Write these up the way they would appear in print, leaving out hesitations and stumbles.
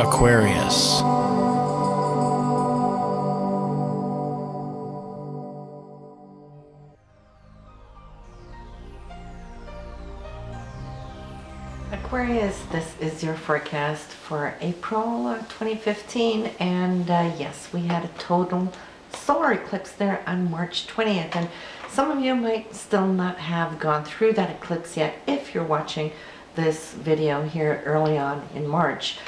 Aquarius. Aquarius, this is your forecast for April 2015, and yes, we had a total solar eclipse there on March 20th, and some of you might still not have gone through that eclipse yet if you're watching this video here early on in March.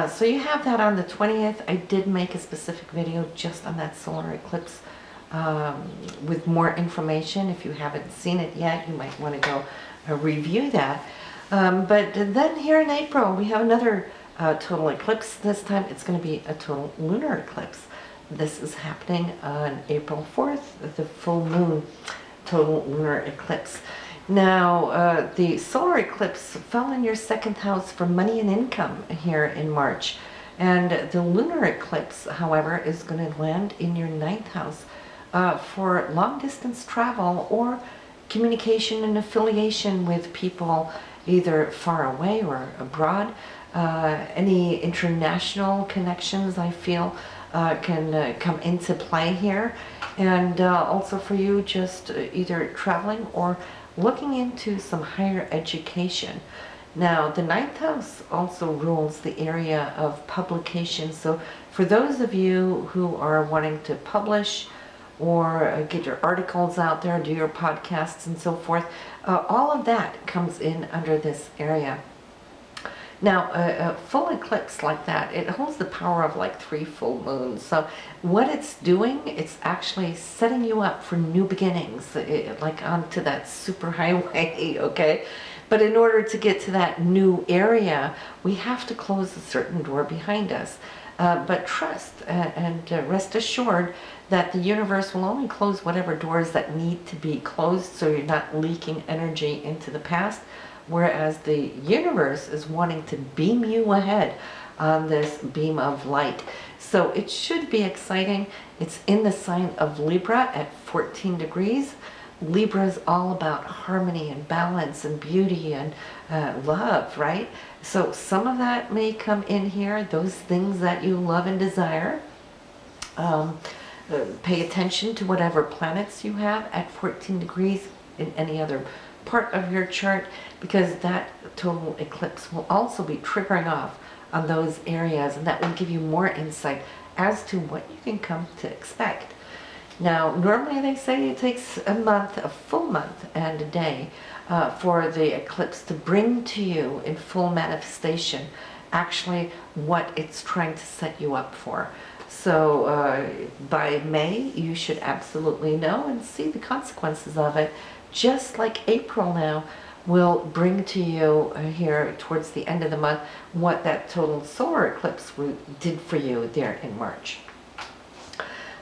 So you have that on the 20th. I did make a specific video just on that solar eclipse with more information. If you haven't seen it yet, you might want to go review that. But then here in April, we have another total eclipse. This time it's going to be a total lunar eclipse. This is happening on April 4th, the full moon total lunar eclipse. Now, the solar eclipse fell in your second house for money and income here in March. And the lunar eclipse, however, is going to land in your ninth house for long distance travel or communication and affiliation with people either far away or abroad. Any international connections, I feel, can come into play here. And also for you just either traveling or looking into some higher education. Now, the ninth house also rules the area of publication. So for those of you who are wanting to publish or get your articles out there, do your podcasts and so forth, all of that comes in under this area. Now, a full eclipse like that, it holds the power of like 3 full moons. So what it's doing, it's actually setting you up for new beginnings, like onto that super highway, okay? But in order to get to that new area, we have to close a certain door behind us. But trust and rest assured that the universe will only close whatever doors that need to be closed, so you're not leaking energy into the past, whereas the universe is wanting to beam you ahead on this beam of light. So it should be exciting. It's in the sign of Libra at 14 degrees. Libra is all about harmony and balance and beauty and love, right? So some of that may come in here, those things that you love and desire. Pay attention to whatever planets you have at 14 degrees in any other part of your chart, because that total eclipse will also be triggering off on those areas, and that will give you more insight as to what you can come to expect. Now, normally they say it takes a month, a full month and a day for the eclipse to bring to you in full manifestation actually what it's trying to set you up for. So by May, you should absolutely know and see the consequences of it, just like April now will bring to you here towards the end of the month what that total solar eclipse did for you there in March.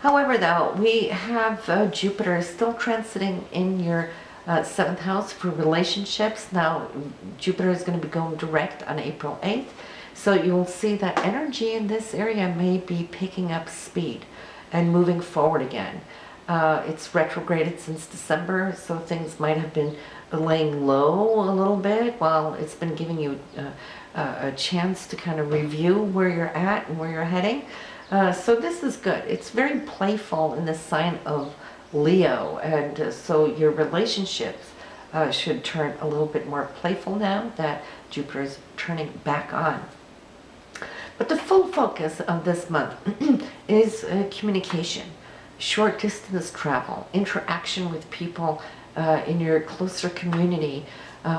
However, though, we have Jupiter still transiting in your 7th house for relationships. Now, Jupiter is going to be going direct on April 8th. So you'll see that energy in this area may be picking up speed and moving forward again. It's retrograded since December, so things might have been laying low a little bit while it's been giving you a chance to kind of review where you're at and where you're heading. So this is good. It's very playful in the sign of Leo, and so your relationships should turn a little bit more playful now that Jupiter is turning back on. But the full focus of this month is communication, short distance travel, interaction with people in your closer community.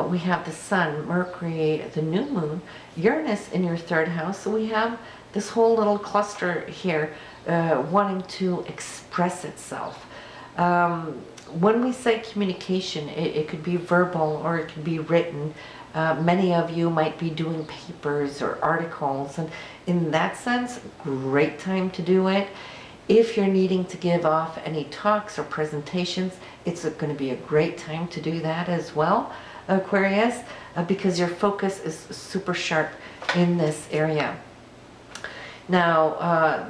We have the Sun, Mercury, the new moon, Uranus in your 3rd house. So we have this whole little cluster here wanting to express itself. When we say communication, it could be verbal or it could be written. Many of you might be doing papers or articles, and in that sense, great time to do it. If you're needing to give off any talks or presentations, it's going to be a great time to do that as well, Aquarius, because your focus is super sharp in this area. Now,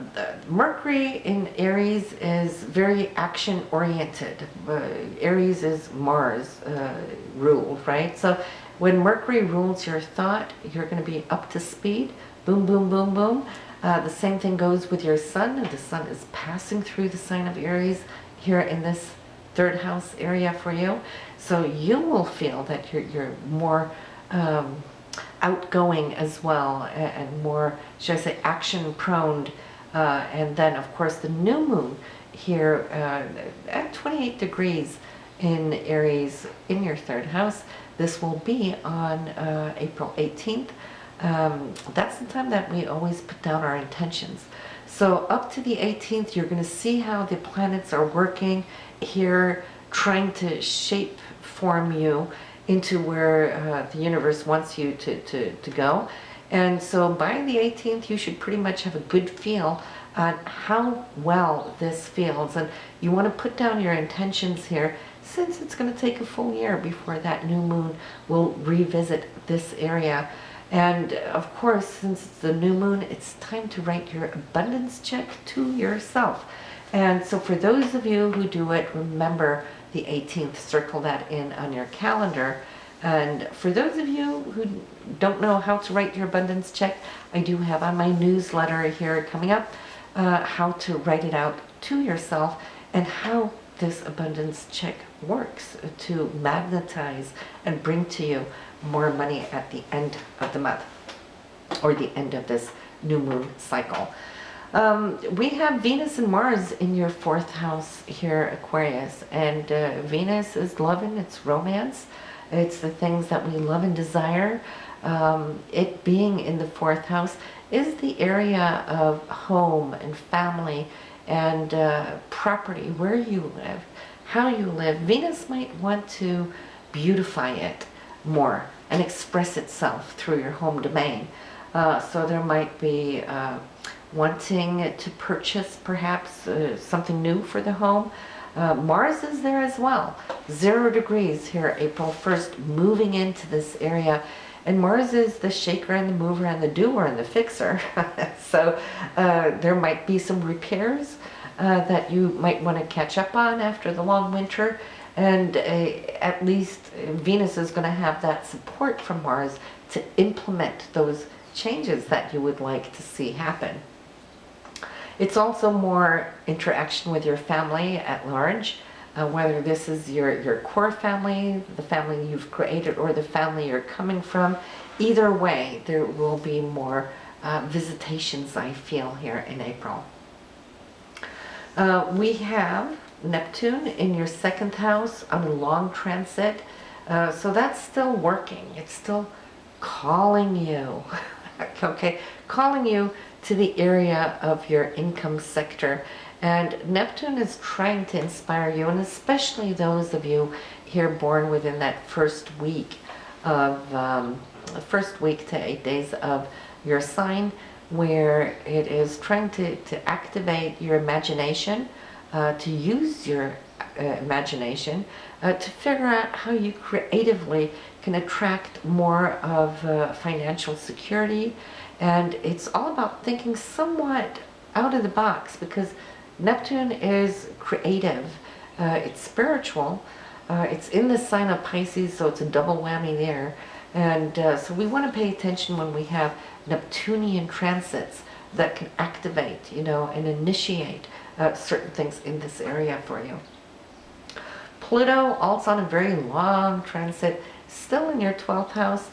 Mercury in Aries is very action-oriented. Aries is Mars ruled, right? So when Mercury rules your thought, you're going to be up to speed, boom, boom, boom, boom. The same thing goes with your sun. The sun is passing through the sign of Aries here in this third house area for you. So you will feel that you're more outgoing as well, and more, should I say, action prone. And then of course the new moon here at 28 degrees in Aries in your third house. This will be on April 18th. That's the time that we always put down our intentions. So up to the 18th, you're going to see how the planets are working here, trying to shape form you into where the universe wants you to go. And so by the 18th, you should pretty much have a good feel on how well this feels. And you want to put down your intentions here, since it's going to take a full year before that new moon will revisit this area. And of course, since it's the new moon, it's time to write your abundance check to yourself. And so for those of you who do it, remember the 18th, circle that in on your calendar. And for those of you who don't know how to write your abundance check, I do have on my newsletter here coming up how to write it out to yourself and how this abundance check works to magnetize and bring to you more money at the end of the month or the end of this new moon cycle. We have Venus and Mars in your fourth house here, Aquarius, and Venus is love and it's romance. It's the things that we love and desire. It being in the fourth house is the area of home and family and property, where you live, how you live. Venus might want to beautify it more and express itself through your home domain. So there might be wanting to purchase perhaps something new for the home. Mars is there as well. 0 degrees here, April 1st, moving into this area. And Mars is the shaker and the mover and the doer and the fixer. So there might be some repairs that you might want to catch up on after the long winter. And at least Venus is going to have that support from Mars to implement those changes that you would like to see happen. It's also more interaction with your family at large, whether this is your core family, the family you've created, or the family you're coming from. Either way, there will be more visitations, I feel, here in April. We have Neptune in your second house on a long transit. So that's still working. It's still calling you, okay, calling you to the area of your income sector. And Neptune is trying to inspire you, and especially those of you here born within that first week of, first week to 8 days of your sign, where it is trying to activate your imagination, to use your imagination, to figure out how you creatively can attract more of financial security. And it's all about thinking somewhat out of the box, because Neptune is creative, it's spiritual, it's in the sign of Pisces, so it's a double whammy there. And so we want to pay attention when we have Neptunian transits that can activate, you know, and initiate certain things in this area for you. Pluto, also on a very long transit, still in your 12th house,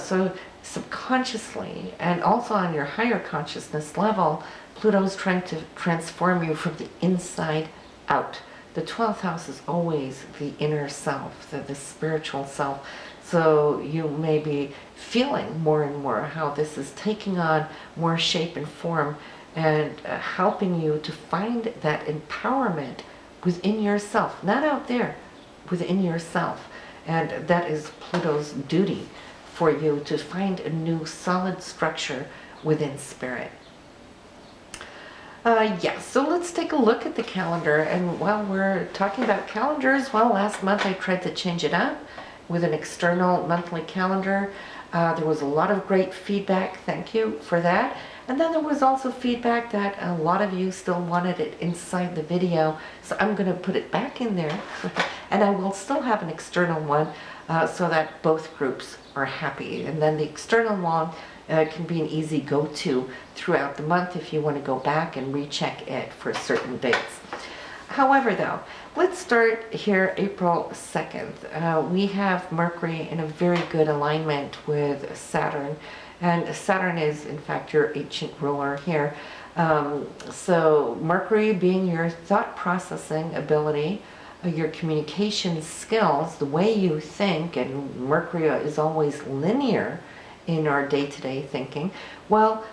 so subconsciously and also on your higher consciousness level, Pluto's trying to transform you from the inside out. The 12th house is always the inner self, the spiritual self. So you may be feeling more and more how this is taking on more shape and form, and helping you to find that empowerment within yourself, not out there, within yourself. And that is Pluto's duty for you, to find a new solid structure within spirit. So let's take a look at the calendar. And while we're talking about calendars, well, last month I tried to change it up with an external monthly calendar. There was a lot of great feedback. Thank you for that. And then there was also feedback that a lot of you still wanted it inside the video. So I'm going to put it back in there. And I will still have an external one so that both groups are happy. And then the external log can be an easy go-to throughout the month if you want to go back and recheck it for certain dates. However, though, let's start here April 2nd. We have Mercury in a very good alignment with Saturn. And Saturn is, in fact, your ancient ruler here. So Mercury being your thought processing ability, your communication skills, the way you think, and Mercury is always linear in our day-to-day thinking. Well,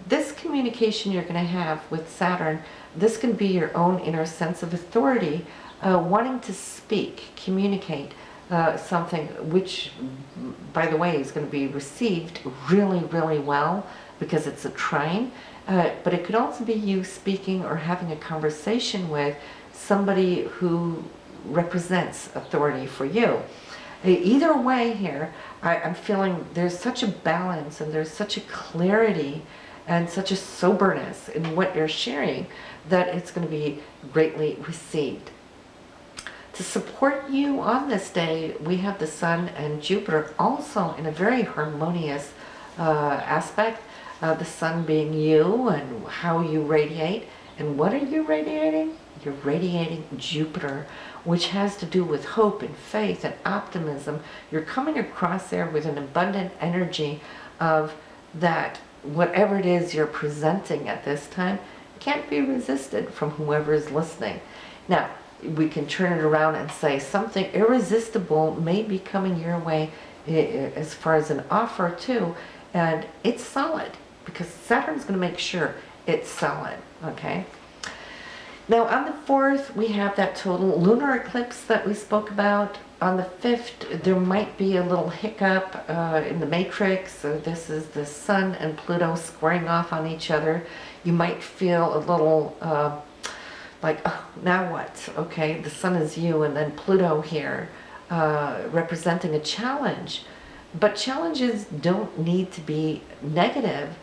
this communication you're going to have with Saturn, this can be your own inner sense of authority, wanting to speak, communicate something, which, by the way, is going to be received really, really well because it's a trine. But it could also be you speaking or having a conversation with somebody who represents authority for you. Either way here, I'm feeling there's such a balance and there's such a clarity and such a soberness in what you're sharing that it's going to be greatly received. To support you on this day, we have the Sun and Jupiter also in a very harmonious aspect. The Sun being you and how you radiate. And what are you radiating? You're radiating Jupiter, which has to do with hope and faith and optimism. You're coming across there with an abundant energy of that whatever it is you're presenting at this time can't be resisted from whoever is listening. Now, we can turn it around and say something irresistible may be coming your way as far as an offer too, and it's solid because Saturn's going to make sure it's solid, okay? Now on the 4th, we have that total lunar eclipse that we spoke about. On the 5th, there might be a little hiccup in the matrix. So this is the Sun and Pluto squaring off on each other. You might feel a little like, oh, now what? Okay, the Sun is you and then Pluto here representing a challenge. But challenges don't need to be negative.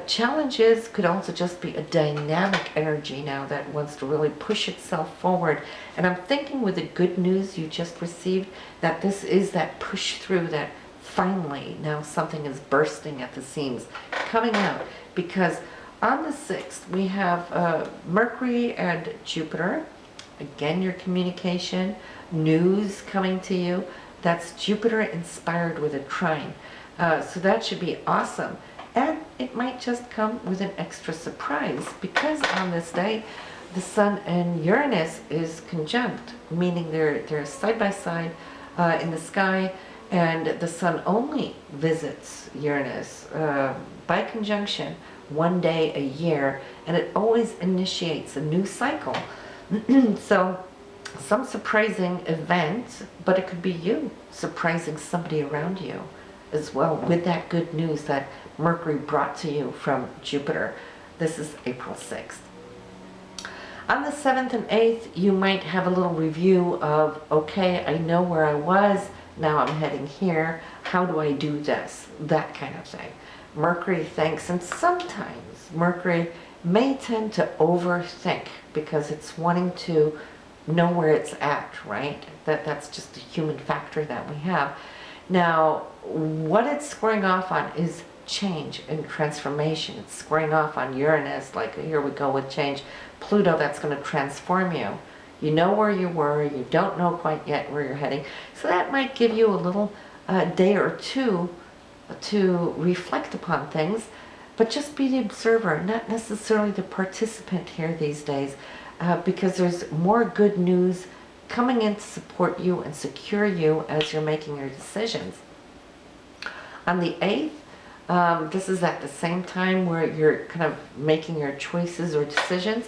Challenges could also just be a dynamic energy now that wants to really push itself forward. And I'm thinking with the good news you just received that this is that push through, that finally now something is bursting at the seams, coming out. Because on the 6th we have Mercury and Jupiter. Again, your communication, news coming to you. That's Jupiter inspired with a trine. So that should be awesome. And it might just come with an extra surprise because on this day, the Sun and Uranus is conjunct, meaning they're side by side in the sky, and the Sun only visits Uranus by conjunction one day a year, and it always initiates a new cycle. So some surprising event, but it could be you surprising somebody around you as well with that good news that Mercury brought to you from Jupiter. This is April 6th. On the 7th and 8th, you might have a little review of, okay, I know where I was, now I'm heading here, how do I do this? That kind of thing. Mercury thinks, and sometimes Mercury may tend to overthink because it's wanting to know where it's at, right? That's just a human factor that we have. Now, what it's squaring off on is change and transformation. It's squaring off on Uranus, like here we go with change. Pluto, that's going to transform you. You know where you were, you don't know quite yet where you're heading. So that might give you a little day or two to reflect upon things, but just be the observer, not necessarily the participant here these days, because there's more good news coming in to support you and secure you as you're making your decisions. On the 8th, this is at the same time where you're kind of making your choices or decisions.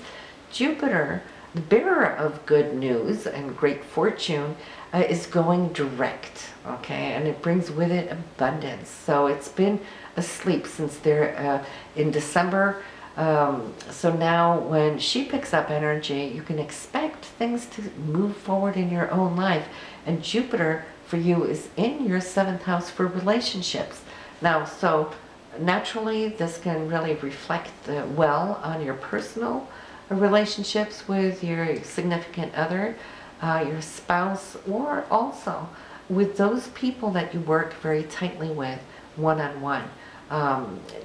Jupiter, the bearer of good news and great fortune, is going direct, okay? And it brings with it abundance. So it's been asleep since they're in December. So now when she picks up energy, you can expect things to move forward in your own life. And Jupiter for you is in your 7th house for relationships. Now, so naturally this can really reflect well on your personal relationships with your significant other, your spouse, or also with those people that you work very tightly with, one-on-one.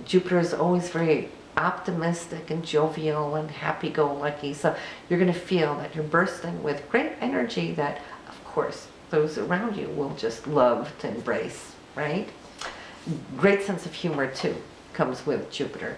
Jupiter is always very optimistic and jovial and happy-go-lucky, so you're going to feel that you're bursting with great energy that, of course, those around you will just love to embrace, right? Great sense of humor, too, comes with Jupiter.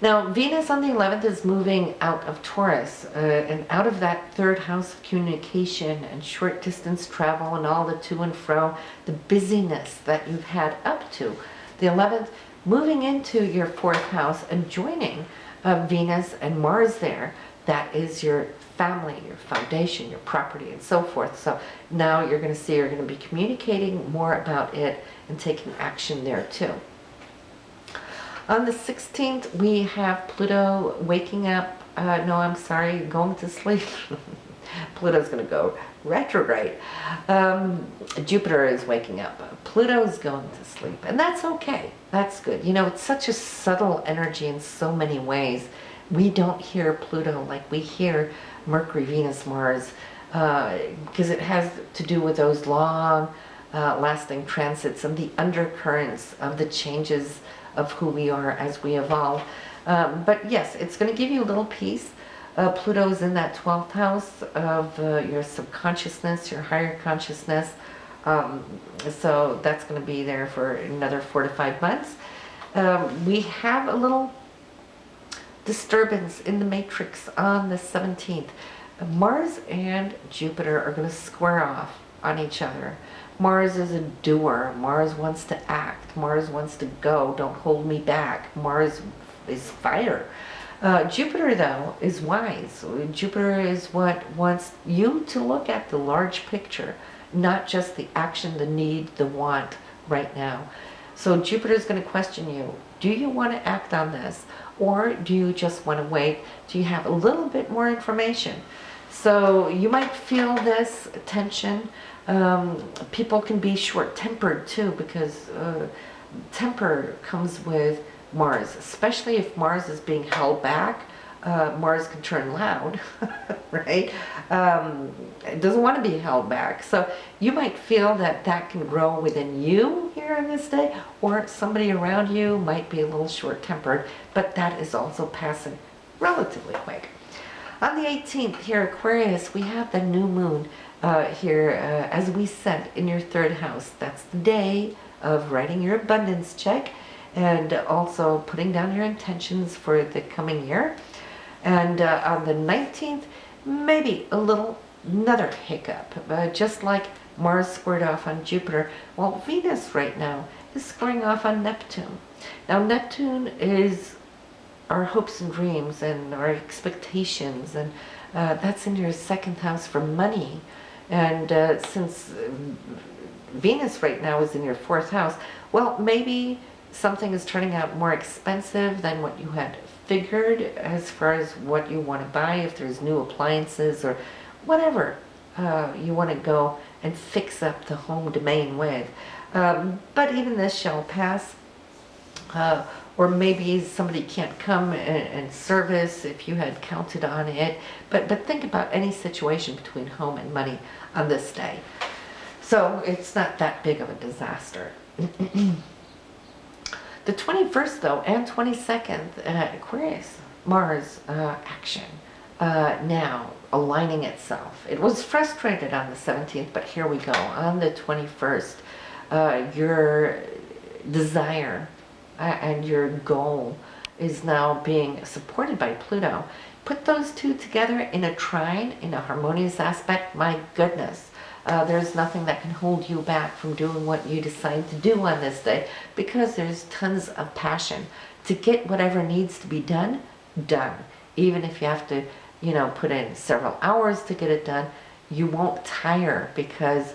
Now, Venus on the 11th is moving out of Taurus, and out of that third house of communication and short distance travel and all the to and fro, the busyness that you've had up to the 11th, moving into your fourth house and joining Venus and Mars there. That is your family, your foundation, your property, and so forth. So now you're going to see, you're going to be communicating more about it and taking action there too. On the 16th, we have Pluto waking up. No, I'm sorry, going to sleep. Pluto's going to go retrograde. Jupiter is waking up. Pluto's going to sleep. And that's okay. That's good. You know, it's such a subtle energy in so many ways. We don't hear Pluto like we hear Mercury, Venus, Mars, because it has to do with those long lasting transits and the undercurrents of the changes of who we are as we evolve. But yes, it's going to give you a little peace. Pluto's in that 12th house of your subconsciousness, your higher consciousness. So that's going to be there for another 4 to 5 months. We have a little disturbance in the matrix on the 17th. Mars and Jupiter are going to square off on each other. Mars is a doer. Mars wants to act. Mars wants to go. Don't hold me back. Mars is fire. Jupiter, though, is wise. Jupiter is what wants you to look at the large picture, not just the action, the need, the want right now. So Jupiter is going to question you. Do you want to act on this? Or do you just want to wait? Do you have a little bit more information? So you might feel this tension. People can be short-tempered too, because temper comes with Mars, especially if Mars is being held back. Mars can turn loud, right? It doesn't want to be held back. So you might feel that that can grow within you here on this day, or somebody around you might be a little short-tempered, but that is also passing relatively quick. On the 18th here, Aquarius, we have the new moon here, as we said, in your third house. That's the day of writing your abundance check and also putting down your intentions for the coming year. And on the 19th, maybe another hiccup, just like Mars squared off on Jupiter. Well, Venus right now is squaring off on Neptune. Now, Neptune is our hopes and dreams and our expectations, and that's in your second house for money. And since Venus right now is in your fourth house, well, maybe something is turning out more expensive than what you had figured as far as what you want to buy, if there's new appliances or whatever you want to go and fix up the home domain with. But even this shall pass. Or maybe somebody can't come and service if you had counted on it. But think about any situation between home and money on this day. So it's not that big of a disaster. The 21st, though, and 22nd, Aquarius, Mars action, now aligning itself. It was frustrated on the 17th, but here we go. On the 21st, your desire and your goal is now being supported by Pluto. Put those two together in a trine, in a harmonious aspect, my goodness. There's nothing that can hold you back from doing what you decide to do on this day, because there's tons of passion to get whatever needs to be done, done. Even if you have to, put in several hours to get it done, you won't tire, because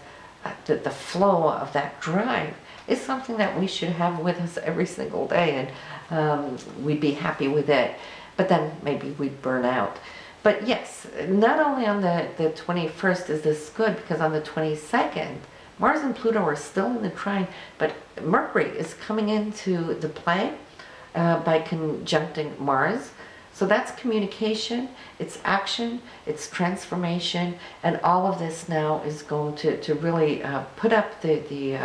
the flow of that drive is something that we should have with us every single day, and we'd be happy with it. But then maybe we'd burn out. But yes, not only on the 21st is this good, because on the 22nd, Mars and Pluto are still in the trine, but Mercury is coming into the play by conjuncting Mars. So that's communication, it's action, it's transformation, and all of this now is going to really put up the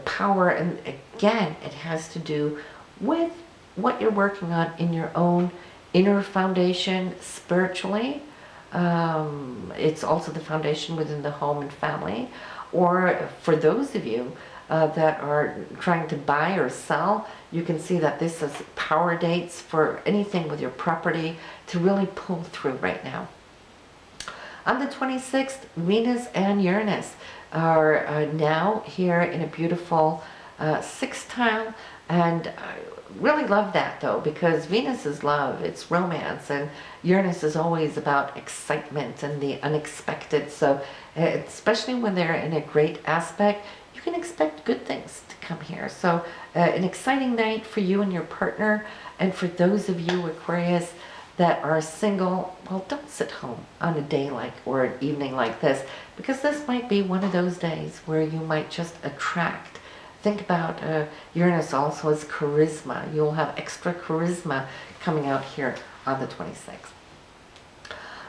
power. And again, it has to do with what you're working on in your own inner foundation spiritually. It's also the foundation within the home and family. Or for those of you that are trying to buy or sell, you can see that this is power dates for anything with your property to really pull through right now. On the 26th, Venus and Uranus are now here in a beautiful sextile, and I really love that though, because Venus is love, it's romance, and Uranus is always about excitement and the unexpected. So especially when they're in a great aspect, you can expect good things to come here. So an exciting night for you and your partner. And for those of you, Aquarius, that are single, well, don't sit home on a day like, or an evening like this, because this might be one of those days where you might just attract. Think about Uranus also as charisma. You'll have extra charisma coming out here on the 26th.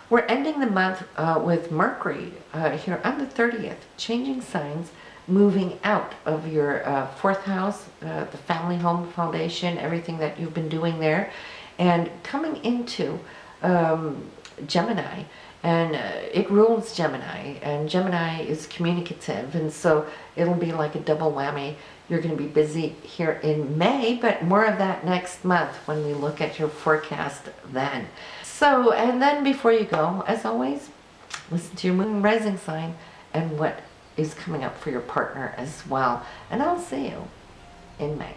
We're ending the month with Mercury here on the 30th, changing signs, moving out of your fourth house, the family home foundation, everything that you've been doing there, and coming into Gemini. And it rules Gemini, and Gemini is communicative, and so it'll be like a double whammy. You're going to be busy here in May, but more of that next month when we look at your forecast then. So, and then before you go, as always, listen to your moon and rising sign and what is coming up for your partner as well. And I'll see you in May.